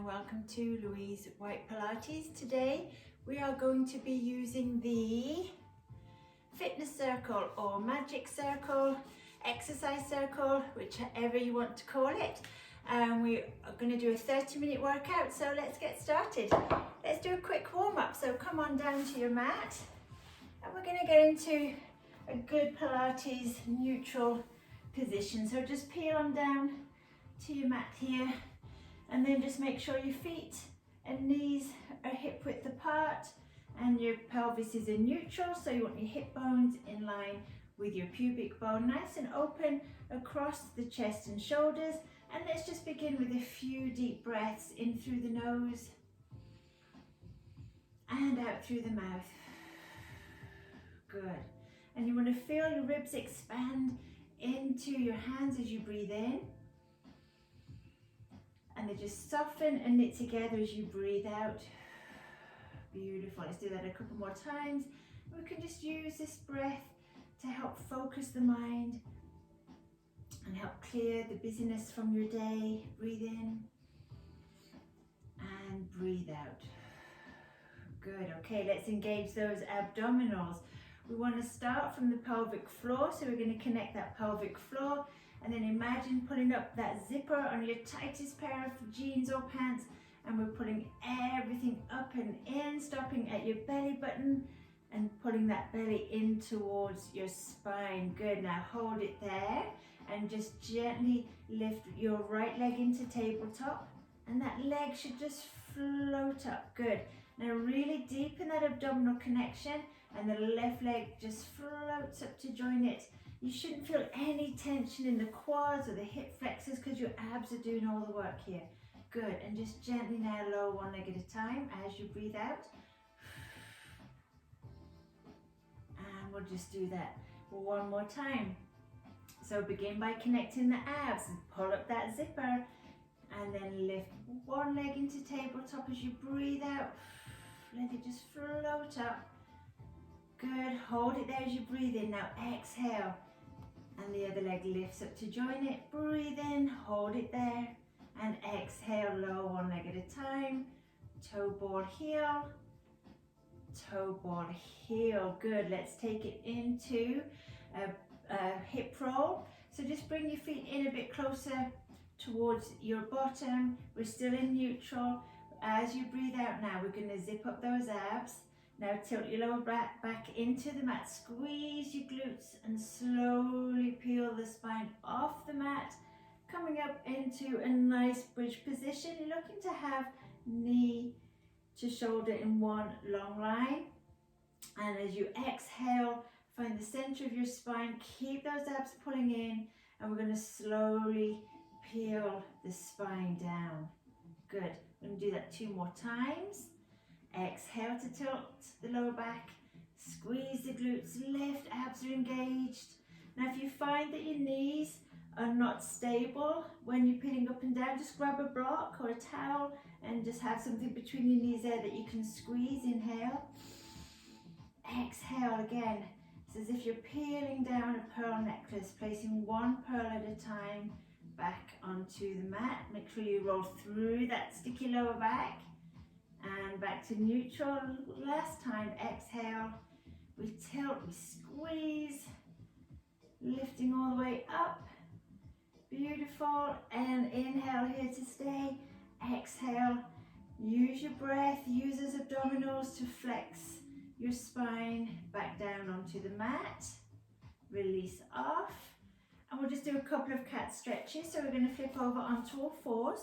welcome to Louise White Pilates. Today we are going to be using the fitness circle or magic circle, exercise circle, whichever you want to call it. We are going to do a 30-minute workout, so let's get started. Let's do a quick warm-up. So come on down to your mat and we're going to get into a good Pilates neutral position. So just peel on down to your mat here. And then just make sure your feet and knees are hip width apart and your pelvis is in neutral. So you want your hip bones in line with your pubic bone, nice and open across the chest and shoulders. And let's just begin with a few deep breaths in through the nose and out through the mouth. Good. And you want to feel your ribs expand into your hands as you breathe in. And they just soften and knit together as you breathe out. Beautiful. Let's do that a couple more times. We can just use this breath to help focus the mind and help clear the busyness from your day. Breathe in and breathe out. Good. Okay, let's engage those abdominals. We want to start from the pelvic floor, so we're going to connect that pelvic floor. And then imagine pulling up that zipper on your tightest pair of jeans or pants, and we're pulling everything up and in, stopping at your belly button and pulling that belly in towards your spine. Good. Now hold it there and just gently lift your right leg into tabletop, and that leg should just float up. Good. Now really deepen that abdominal connection, and the left leg just floats up to join it. You shouldn't feel any tension in the quads or the hip flexors because your abs are doing all the work here. Good. And just gently now lower one leg at a time as you breathe out. And we'll just do that one more time. So begin by connecting the abs and pull up that zipper, and then lift one leg into tabletop as you breathe out. Let it just float up. Good. Hold it there as you breathe in. Now exhale. And the other leg lifts up to join it. Breathe in, hold it there, and exhale, lower one leg at a time. Toe ball heel, toe ball heel. Good. Let's take it into a hip roll. So just bring your feet in a bit closer towards your bottom. We're still in neutral. As you breathe out now, we're going to zip up those abs. Now tilt your lower back into the mat, squeeze your glutes and slowly peel the spine off the mat, coming up into a nice bridge position. You're looking to have knee to shoulder in one long line. And as you exhale, find the center of your spine, keep those abs pulling in, and we're going to slowly peel the spine down. Good. We're going to do that 2 more times. Exhale to tilt the lower back, squeeze the glutes, lift, abs are engaged. Now if you find that your knees are not stable when you're peeling up and down, just grab a block or a towel and just have something between your knees there that you can squeeze. Inhale, exhale again. It's as if you're peeling down a pearl necklace, placing one pearl at a time back onto the mat. Make sure you roll through that sticky lower back. And back to neutral. Last time, exhale, we tilt, we squeeze, lifting all the way up. Beautiful. And inhale here to stay. Exhale, use your breath, use those abdominals to flex your spine back down onto the mat. Release off. And we'll just do a couple of cat stretches. So we're going to flip over onto all fours.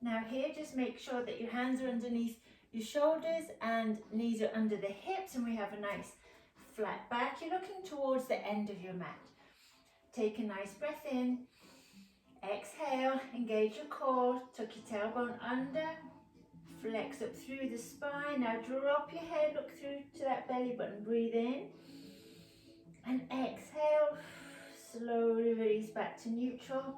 Now here, just make sure that your hands are underneath your shoulders and knees are under the hips, and we have a nice flat back. You're looking towards the end of your mat. Take a nice breath in. Exhale, engage your core, tuck your tailbone under, flex up through the spine. Now drop your head, look through to that belly button, breathe in. And exhale, slowly release back to neutral.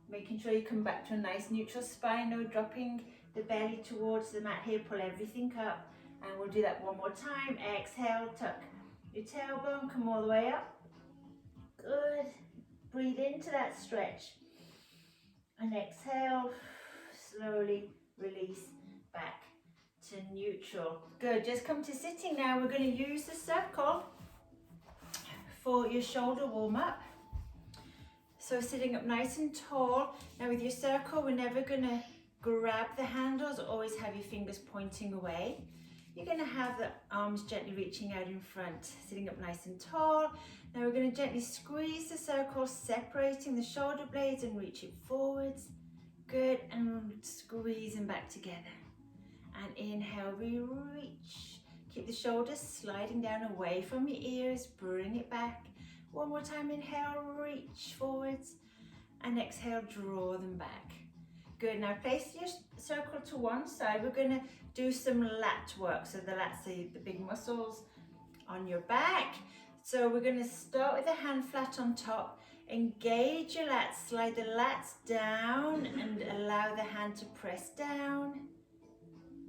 Making sure you come back to a nice neutral spine, no dropping the belly towards the mat here. Pull everything up, and we'll do that one more time. Exhale, tuck your tailbone, come all the way up. Good. Breathe breathe into that stretch. And exhale, slowly release back to neutral. Good, just come to sitting now. We're going to use the circle for your shoulder warm up. So sitting up nice and tall. Now with your circle, we're never going to grab the handles, always have your fingers pointing away. You're going to have the arms gently reaching out in front, sitting up nice and tall. Now we're going to gently squeeze the circle, separating the shoulder blades and reach it forwards. Good, and squeeze them back together. And inhale, we reach. Keep the shoulders sliding down away from your ears, bring it back. One more time, inhale, reach forwards. And exhale, draw them back. Good, now place your circle to one side. We're going to do some lat work. So the lats are the big muscles on your back. So we're going to start with the hand flat on top. Engage your lats, slide the lats down and allow the hand to press down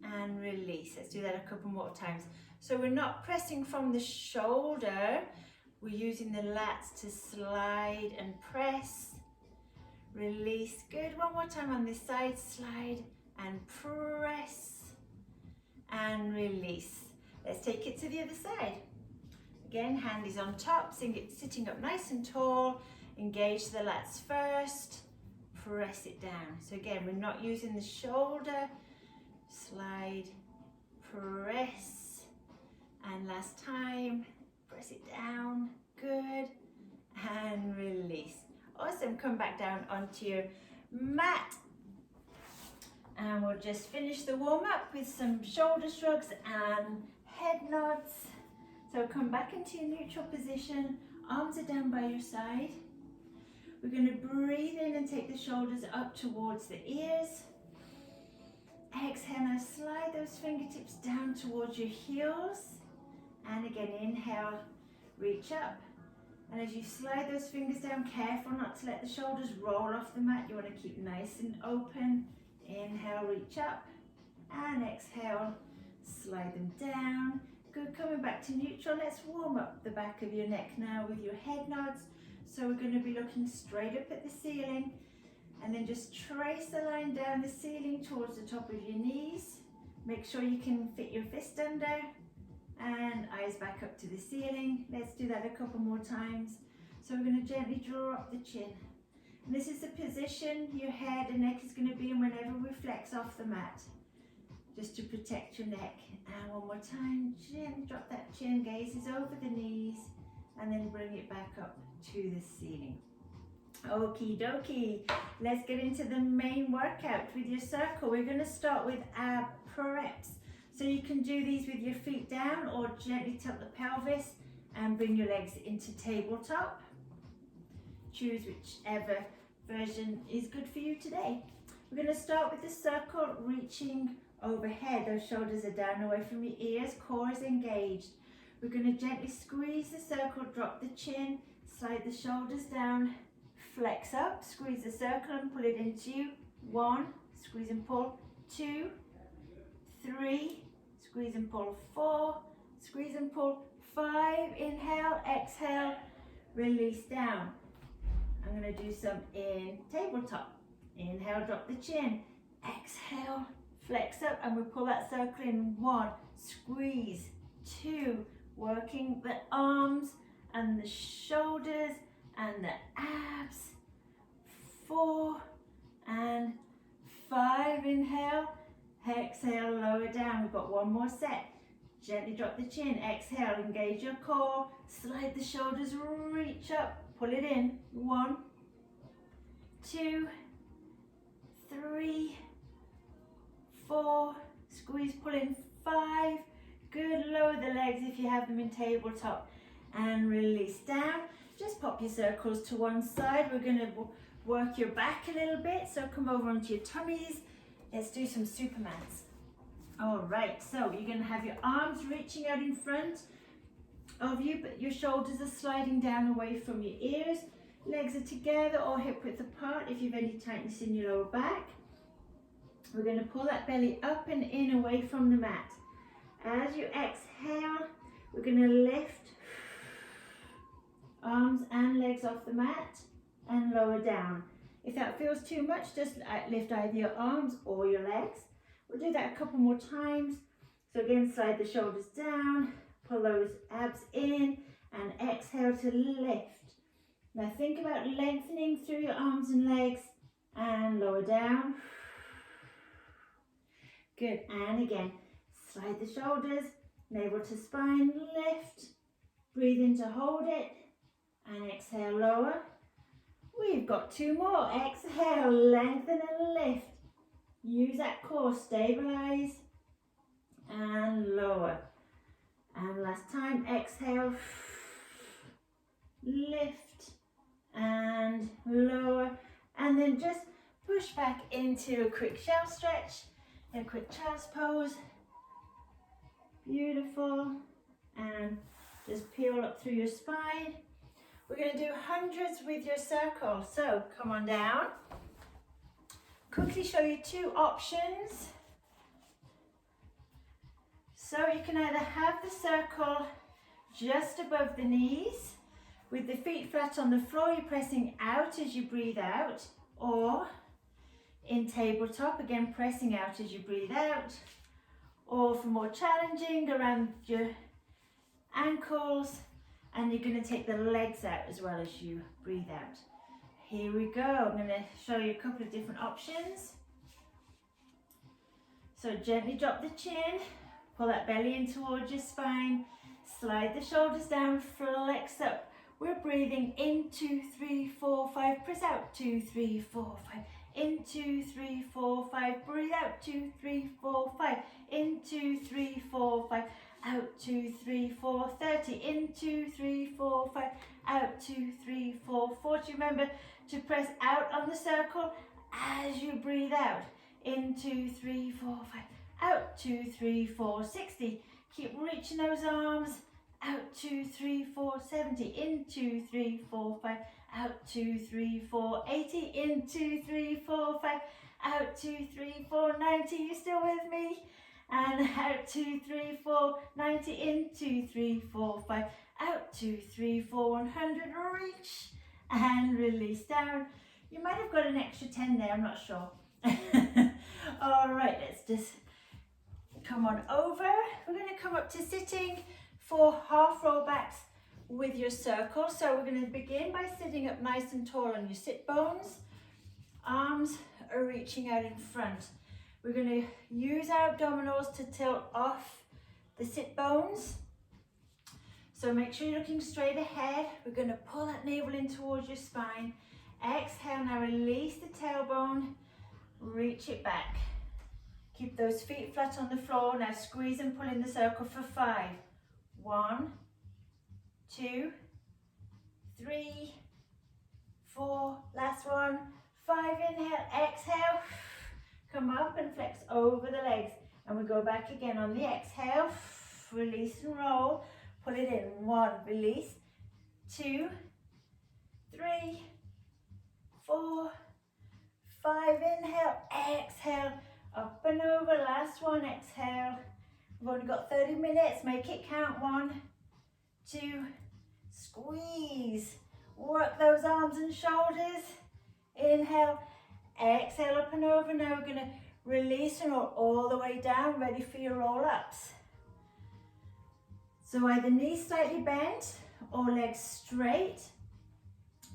and release. Let's do that a couple more times. So we're not pressing from the shoulder, we're using the lats to slide and press, release. Good, one more time on this side, slide and press and release. Let's take it to the other side. Again, hand is on top, sitting up nice and tall. Engage the lats first, press it down. So again, we're not using the shoulder, slide, press, and last time, press it down, good, and release. Awesome, come back down onto your mat. And we'll just finish the warm up with some shoulder shrugs and head nods. So come back into your neutral position, arms are down by your side. We're going to breathe in and take the shoulders up towards the ears. Exhale, now slide those fingertips down towards your heels. And again, inhale, reach up. And as you slide those fingers down, careful not to let the shoulders roll off the mat. You want to keep nice and open. Inhale, reach up. And exhale, slide them down. Good, coming back to neutral. Let's warm up the back of your neck now with your head nods. So we're going to be looking straight up at the ceiling and then just trace the line down the ceiling towards the top of your knees. Make sure you can fit your fist under and eyes back up to the ceiling. Let's do that a couple more times. So we're going to gently draw up the chin. And this is the position your head and neck is going to be in whenever we flex off the mat, just to protect your neck. And one more time, gently drop that chin, gazes over the knees, and then bring it back up to the ceiling. Okie dokie, let's get into the main workout with your circle. We're going to start with ab preps. So you can do these with your feet down or gently tilt the pelvis and bring your legs into tabletop. Choose whichever version is good for you today. We're going to start with the circle, reaching overhead. Those shoulders are down away from your ears, core is engaged. We're going to gently squeeze the circle, drop the chin, slide the shoulders down, flex up, squeeze the circle and pull it into you. 1, squeeze and pull. 2, 3, squeeze and pull. 4, squeeze and pull. 5, inhale, exhale, release down. I'm going to do some in tabletop. Inhale, drop the chin. Exhale, flex up, and we pull that circle in. 1, squeeze. 2, working the arms and the shoulders and the abs. 4 and 5, inhale, exhale, lower down. We've got one more set. Gently drop the chin, exhale, engage your core, slide the shoulders, reach up, pull it in. 1, 2, 3, 4, squeeze, pull in. 5, good, lower the legs if you have them in tabletop and release down. Just pop your circles to one side. We're going to work your back a little bit, so come over onto your tummies. Let's do some Supermans. All right, so you're going to have your arms reaching out in front of you, but your shoulders are sliding down away from your ears. Legs are together or hip width apart if you've any tightness in your lower back. We're going to pull that belly up and in away from the mat. As you exhale, we're going to lift arms and legs off the mat. and lower down. If that feels too much, just lift either your arms or your legs. We'll do that a couple more times. So again, slide the shoulders down, pull those abs in, and exhale to lift. Now think about lengthening through your arms and legs, and lower down. Good, and again, slide the shoulders, navel to spine, lift. Breathe in to hold it, and exhale, lower. We've got two more. Exhale, lengthen and lift. Use that core, stabilize and lower. And last time, exhale, lift and lower. And then just push back into a quick shell stretch, a quick child's pose. Beautiful. And just peel up through your spine. We're going to do hundreds with your circle. So come on down. Quickly show you two options. So you can either have the circle just above the knees with the feet flat on the floor, you're pressing out as you breathe out, or in tabletop, again pressing out as you breathe out, or for more challenging, around your ankles, and you're going to take the legs out as well as you breathe out. Here we go. I'm going to show you a couple of different options. So gently drop the chin, pull that belly in towards your spine, slide the shoulders down, flex up. We're breathing in 2, 3, 4, 5, press out 2, 3, 4, 5, in 2, 3, 4, 5, breathe out 2, 3, 4, 5, in 2, 3, 4, 5, out 2, 3, 4, 30, in 2, 3, 4, 5, out 2, 3, 4, 40. Remember to press out on the circle as you breathe out. In 2, 3, 4, 5, out 2, 3, 4, 60. Keep reaching those arms. Out 2, 3, 4, 70. In 2, 3, 4, 5. Out 2, 3, 4, 80. In 2, 3, 4, 5. Out 2, 3, 4, 90. You still with me? And out 2, 3, 4, 90. In 2, 3, 4, 5. Out 2, 3, 4, 100. Reach and release down. You might have got an extra 10 there, I'm not sure. All right, let's just come on over. We're going to come up to sitting for half roll backs with your circle. So we're going to begin by sitting up nice and tall on your sit bones. Arms are reaching out in front. We're going to use our abdominals to tilt off the sit bones. So make sure you're looking straight ahead. We're going to pull that navel in towards your spine. Exhale, now release the tailbone. Reach it back. Keep those feet flat on the floor. Now squeeze and pull in the circle for 5. 1, 2, 3, 4. Last one. 5. Inhale, exhale. Come up and flex over the legs. And we go back again on the exhale. Release and roll. Pull it in. 1, release. 2, 3, 4, 5. Inhale, exhale. Up and over. Last one. Exhale. We've only got 30 minutes. Make it count. 1, 2. Squeeze. Work those arms and shoulders. Inhale. Exhale, up and over. Now we're going to release and roll all the way down. Ready for your roll-ups. So either knees slightly bent or legs straight.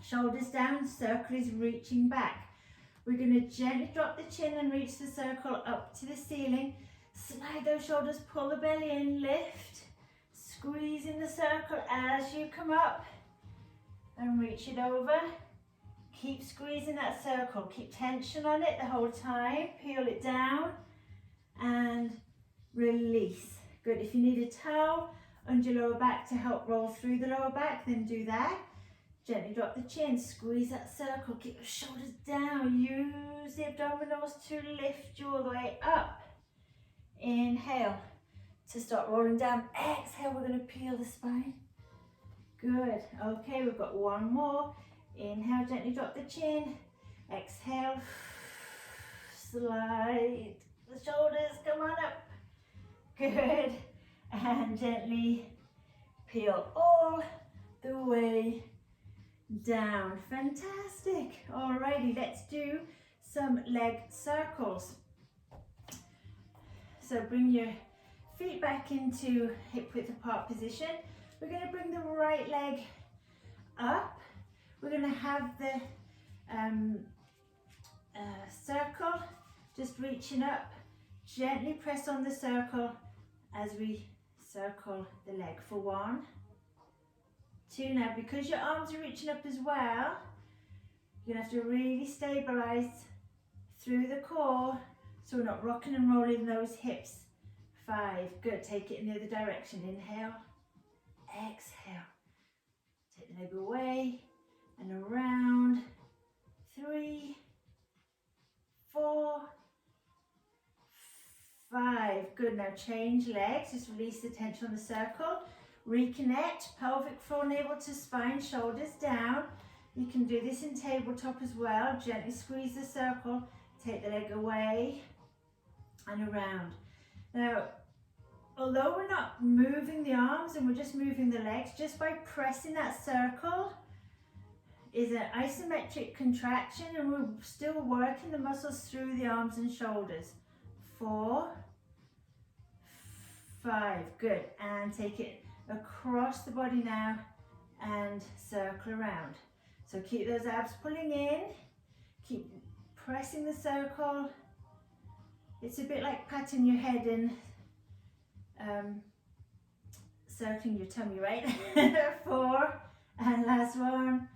Shoulders down. Circle is reaching back. We're going to gently drop the chin and reach the circle up to the ceiling. Slide those shoulders, pull the belly in, lift. Squeeze in the circle as you come up. And reach it over. Keep squeezing that circle. Keep tension on it the whole time. Peel it down. And release. Good. If you need a towel under your lower back to help roll through the lower back, then do that. Gently drop the chin, squeeze that circle, keep your shoulders down, use the abdominals to lift you all the way up. Inhale to start rolling down. Exhale, we're going to peel the spine. Good. Okay, we've got one more. Inhale, gently drop the chin. Exhale, slide the shoulders, come on up. Good. And gently peel all the way down. Fantastic. Alrighty, let's do some leg circles. So bring your feet back into hip width apart position. We're going to bring the right leg up. We're going to have the circle, just reaching up. Gently press on the circle as we circle the leg for 1, 2. Now, because your arms are reaching up as well, you're going to have to really stabilize through the core so we're not rocking and rolling those hips. 5, good. Take it in the other direction. Inhale, exhale. Take the leg away and around. 3, 4, 5. Good. Now change legs. Just release the tension on the circle. Reconnect. Pelvic floor, navel to spine, shoulders down. You can do this in tabletop as well. Gently squeeze the circle. Take the leg away and around. Now, although we're not moving the arms and we're just moving the legs, just by pressing that circle is an isometric contraction, and we're still working the muscles through the arms and shoulders. 4, 5, good. And take it across the body now and circle around. So keep those abs pulling in, keep pressing the circle. It's a bit like patting your head and circling your tummy, right? 4, and last one.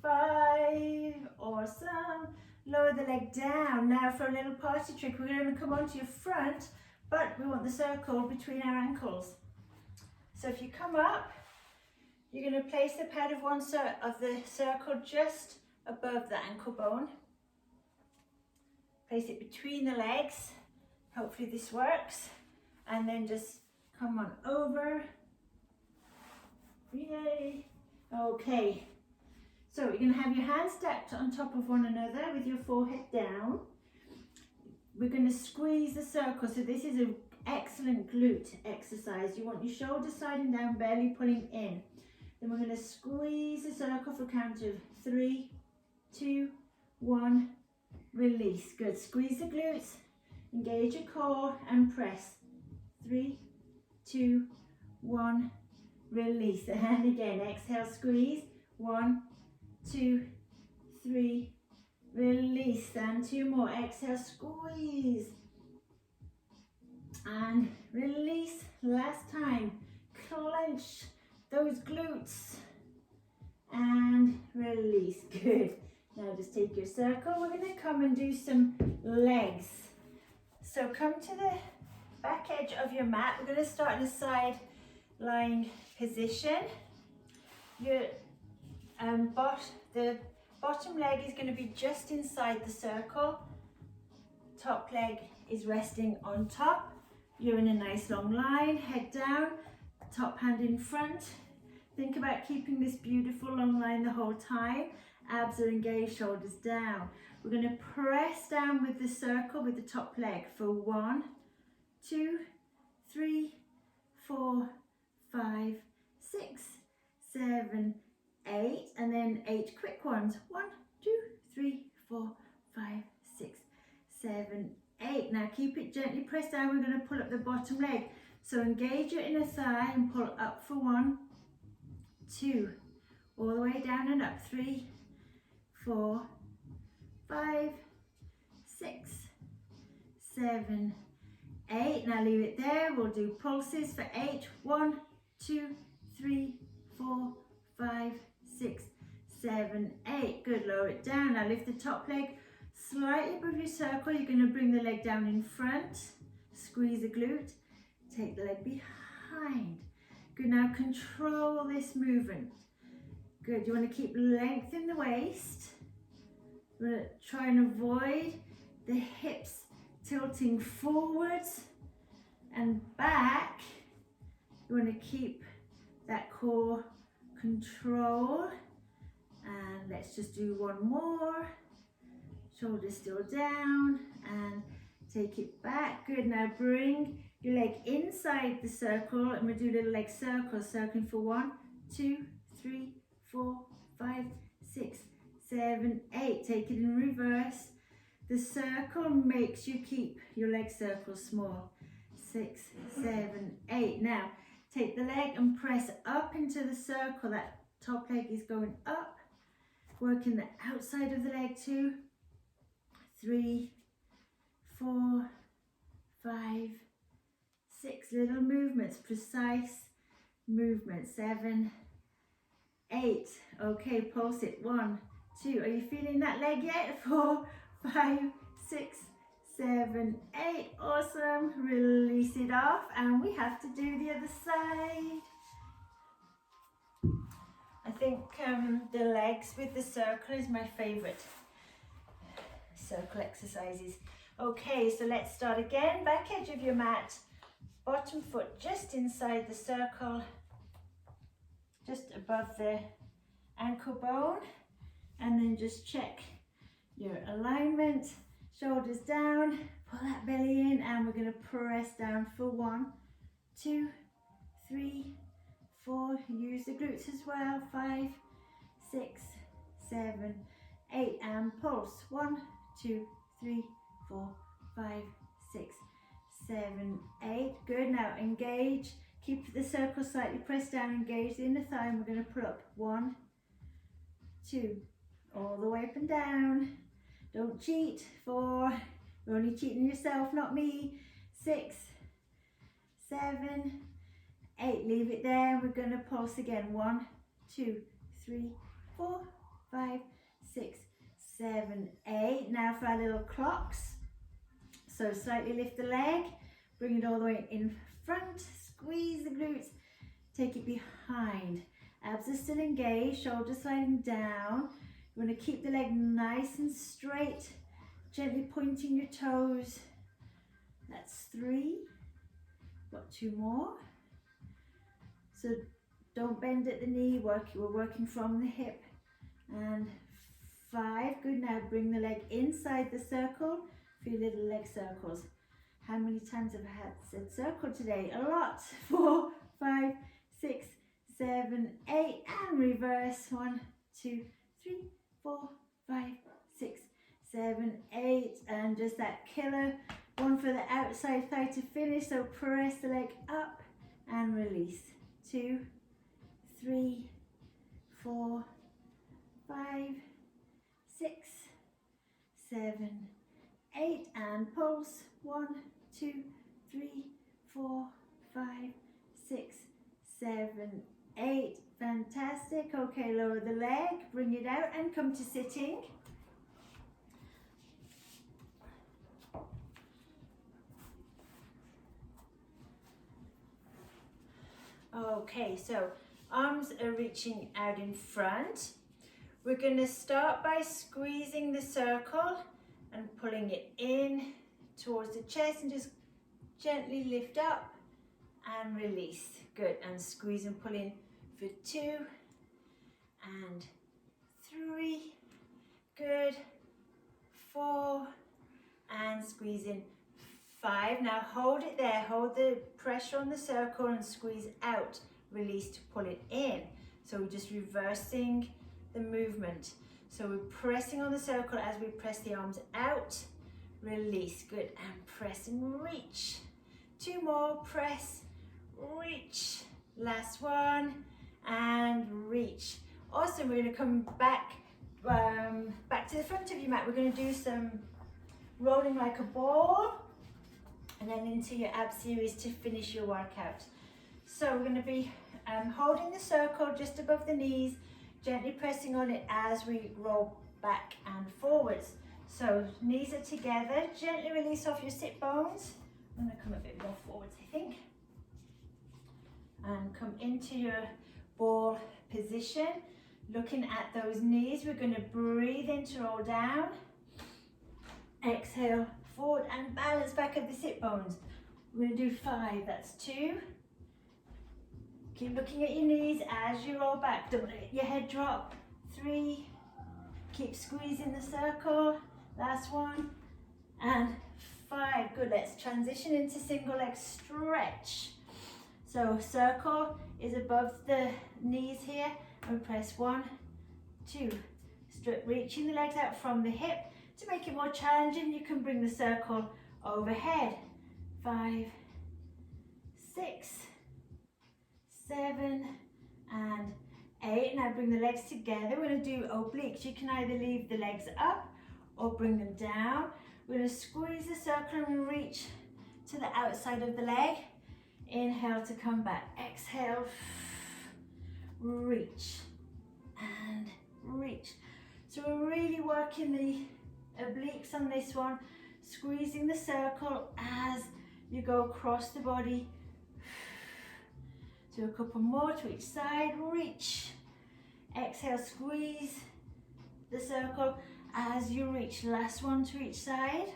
5, awesome. Lower the leg down. Now for a little party trick, we're going to come onto your front, but we want the circle between our ankles. So if you come up, you're going to place the pad of one side of the circle just above the ankle bone. Place it between the legs. Hopefully this works. And then just come on over. Yay. Okay. So you're going to have your hands stacked on top of one another with your forehead down. We're going to squeeze the circle. So this is an excellent glute exercise. You want your shoulders sliding down, belly pulling in. Then we're going to squeeze the circle for a count of 3, 2, 1, release. Good. Squeeze the glutes, engage your core and press. 3, 2, 1, release. And again, exhale, squeeze. 1, 2, 3, release. And 2 more. Exhale, squeeze. And release. Last time. Clench those glutes. And release. Good. Now just take your circle. We're going to come and do some legs. So come to the back edge of your mat. We're going to start in a side lying position. Your the bottom leg is going to be just inside the circle. Top leg is resting on top. You're in a nice long line, head down, top hand in front. Think about keeping this beautiful long line the whole time. Abs are engaged, shoulders down. We're going to press down with the circle with the top leg for 1, 2, 3, 4, 5, 6, 7, 8, and then 8 quick ones. 1, 2, 3, 4, 5, 6, 7, 8. Now keep it gently pressed down. We're going to pull up the bottom leg. So engage your inner thigh and pull up for 1, 2, all the way down and up. 3, 4, 5, 6, 7, 8. Now leave it there. We'll do pulses for 8. 1, 2, 3, 4, 5, 6, 7, 8. Good. Lower it down. Now lift the top leg slightly above your circle. You're going to bring the leg down in front. Squeeze the glute. Take the leg behind. Good. Now control this movement. Good. You want to keep length in the waist. We're going to try and avoid the hips tilting forwards and back. You want to keep that core control. And let's just do one more. Shoulders still down and take it back. Good. Now bring your leg inside the circle and we'll do little leg circles, circling for 1, 2, 3, 4, 5, 6, 7, 8. Take it in reverse. The circle makes you keep your leg circles small. 6, 7, 8. Now, take the leg and press up into the circle. That top leg is going up. Working the outside of the leg 2, 3, 4, 5, 6. Little movements, precise movement. 7, 8. Okay, pulse it. 1, 2. Are you feeling that leg yet? 4, 5, 6, 7, 8. Awesome. Release it off, and we have to do the other side. I think the legs with the circle is my favorite circle exercises. Okay, so let's start again. Back edge of your mat, bottom foot just inside the circle, just above the ankle bone, and then just check your alignment. Shoulders down, pull that belly in, and we're going to press down for 1, 2, 3, 4. Use the glutes as well. 5, 6, 7, 8, and pulse. 1, 2, 3, 4, 5, 6, 7, 8. Good. Now engage. Keep the circle slightly pressed down. Engage the inner thigh, and we're going to pull up. 1, 2, all the way up and down. Don't cheat. 4. You're only cheating yourself, not me. 6, 7, 8. Leave it there. We're going to pulse again. 1, 2, 3, 4, 5, 6, 7, 8. Now for our little clocks. So slightly lift the leg, bring it all the way in front, squeeze the glutes, take it behind. Abs are still engaged, shoulders sliding down. You want to keep the leg nice and straight, gently pointing your toes. That's 3. Got 2 more. So don't bend at the knee, we're working from the hip. And 5, good. Now bring the leg inside the circle for your little leg circles. How many times have I said circle today? A lot. 4, 5, 6, 7, 8, and reverse. 1, 2, 3, 4, 5, 6, 7, 8, and just that killer one for the outside thigh to finish. So press the leg up and release. 2, 3, 4, 5, 6, 7, 8, and pulse. 1, 2, 3, 4, 5, 6, 7, 8. Fantastic. Okay, lower the leg, bring it out, and come to sitting. Okay, so arms are reaching out in front. We're going to start by squeezing the circle and pulling it in towards the chest, and just gently lift up and release. Good. And squeeze and pull in for 2 and 3. Good. 4 and squeeze in. 5. Now hold it there. Hold the pressure on the circle and squeeze out. Release to pull it in. So we're just reversing the movement. So we're pressing on the circle as we press the arms out. Release. Good. And press and reach. 2 more. Press, reach. Last one. And reach. Awesome. We're going to come back to the front of your mat. We're going to do some rolling like a ball, and then into your ab series to finish your workout. So we're going to be holding the circle just above the knees, gently pressing on it as we roll back and forwards. So knees are together, gently release off your sit bones. I'm going to come a bit more forwards, I think. And come into your ball position. Looking at those knees, we're going to breathe in to roll down. Exhale, forward and balance back of the sit bones. We're going to do 5, that's 2. Keep looking at your knees as you roll back. Don't let your head drop. 3. Keep squeezing the circle. Last one. And 5. Good. Let's transition into single leg stretch. So circle is above the knees here. And press 1, 2, reaching the legs out from the hip. To make it more challenging, you can bring the circle overhead. 5, 6, 7, and 8. Now bring the legs together. We're going to do obliques. You can either leave the legs up or bring them down. We're going to squeeze the circle and reach to the outside of the leg. Inhale to come back. Exhale, reach and reach. So we're really working the obliques on this one, squeezing the circle as you go across the body. Do a couple more to each side. Reach. Exhale, squeeze the circle as you reach. Last one to each side.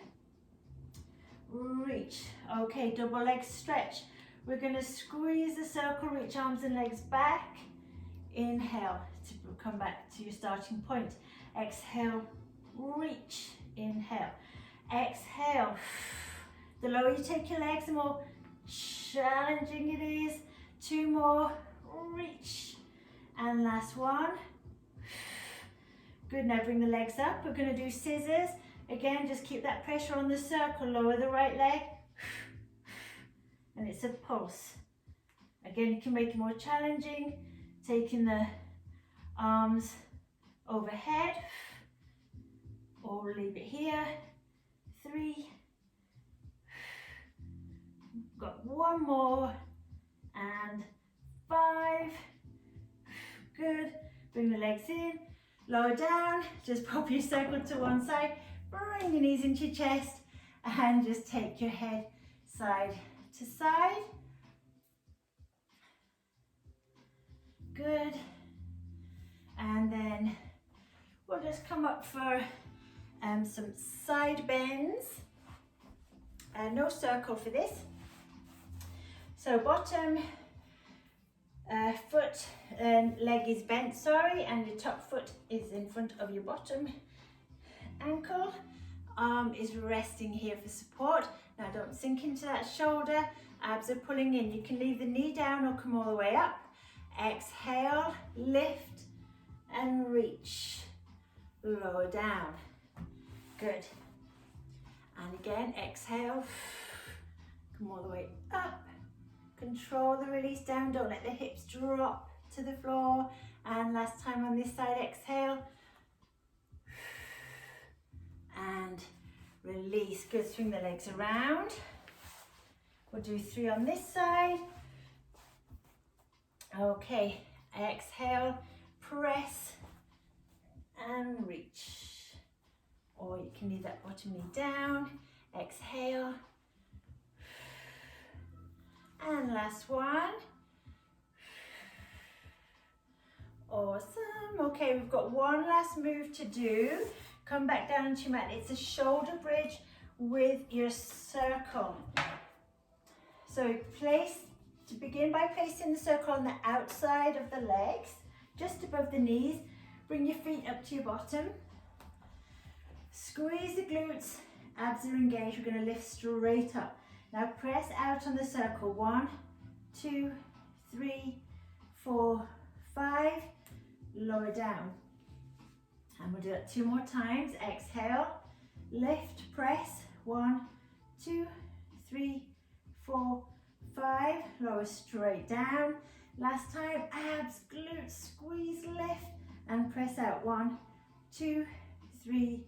Reach. Okay, double leg stretch. We're going to squeeze the circle, reach arms and legs back. Inhale to come back to your starting point. Exhale, reach. Inhale. Exhale. The lower you take your legs, the more challenging it is. 2 more. Reach. And last one. Good. Now bring the legs up. We're going to do scissors. Again, just keep that pressure on the circle. Lower the right leg. And it's a pulse. Again, you can make it more challenging, taking the arms overhead, or leave it here. 3. Got 1 more, and 5. Good. Bring the legs in, lower down, just pop your circle to one side, bring your knees into your chest, and just take your head side to side. Good. And then we'll just come up for some side bends. No circle for this. So bottom foot and leg is bent, sorry, and your top foot is in front of your bottom ankle. Arm is resting here for support. Now don't sink into that shoulder. Abs are pulling in. You can leave the knee down or come all the way up. Exhale, lift and reach. Lower down. Good. And again, exhale. Come all the way up. Control the release down. Don't let the hips drop to the floor. And last time on this side, exhale. And release. Good. Swing the legs around. We'll do 3 on this side. Okay. Exhale, press and reach. Or you can leave that bottom knee down. Exhale. And last one. Awesome. Okay, we've got one last move to do. Come back down onto your mat. It's a shoulder bridge with your circle. So begin by placing the circle on the outside of the legs, just above the knees. Bring your feet up to your bottom. Squeeze the glutes, abs are engaged. We're going to lift straight up. Now press out on the circle. 1, 2, 3, 4, 5. Lower down. And we'll do that 2 more times. Exhale, lift, press. 1, 2, 3, 4, 5. Lower straight down. Last time, abs, glutes, squeeze, lift, and press out. 1, 2, 3,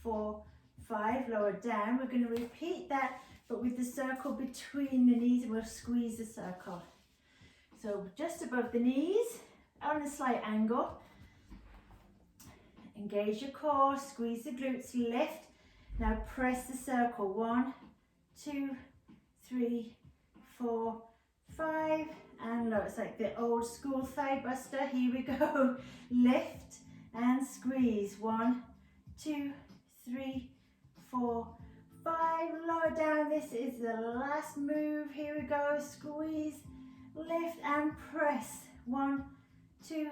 4, 5. Lower down. We're going to repeat that, but with the circle between the knees. We'll squeeze the circle. So just above the knees, on a slight angle. Engage your core, squeeze the glutes, lift. Now press the circle. 1, 2, 3, 4, 5, and lower. It's like the old school thigh buster. Here we go. Lift and squeeze. 1, 2, 3, 4, 5. Lower down. This is the last move. Here we go. Squeeze, lift and press. 1, 2,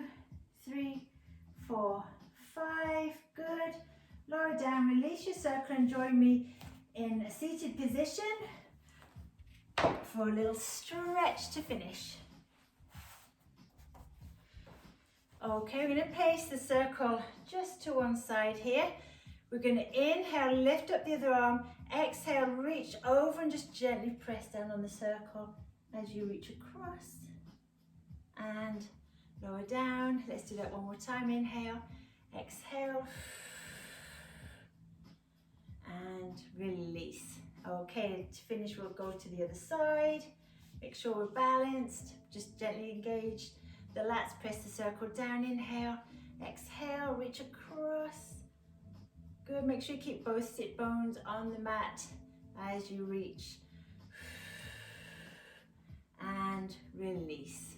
3, 4, 5. Good. Lower down. Release your circle and join me in a seated position for a little stretch to finish. Okay, we're going to place the circle just to one side here. We're going to inhale, lift up the other arm, exhale, reach over and just gently press down on the circle as you reach across. And lower down. Let's do that one more time. Inhale, exhale, and release. Okay, to finish, we'll go to the other side. Make sure we're balanced. Just gently engage the lats, press the circle down. Inhale, exhale, reach across. Good, make sure you keep both sit bones on the mat as you reach. And release.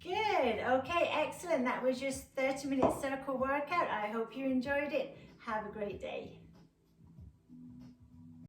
Good, okay, excellent. That was your 30-minute circle workout. I hope you enjoyed it. Have a great day.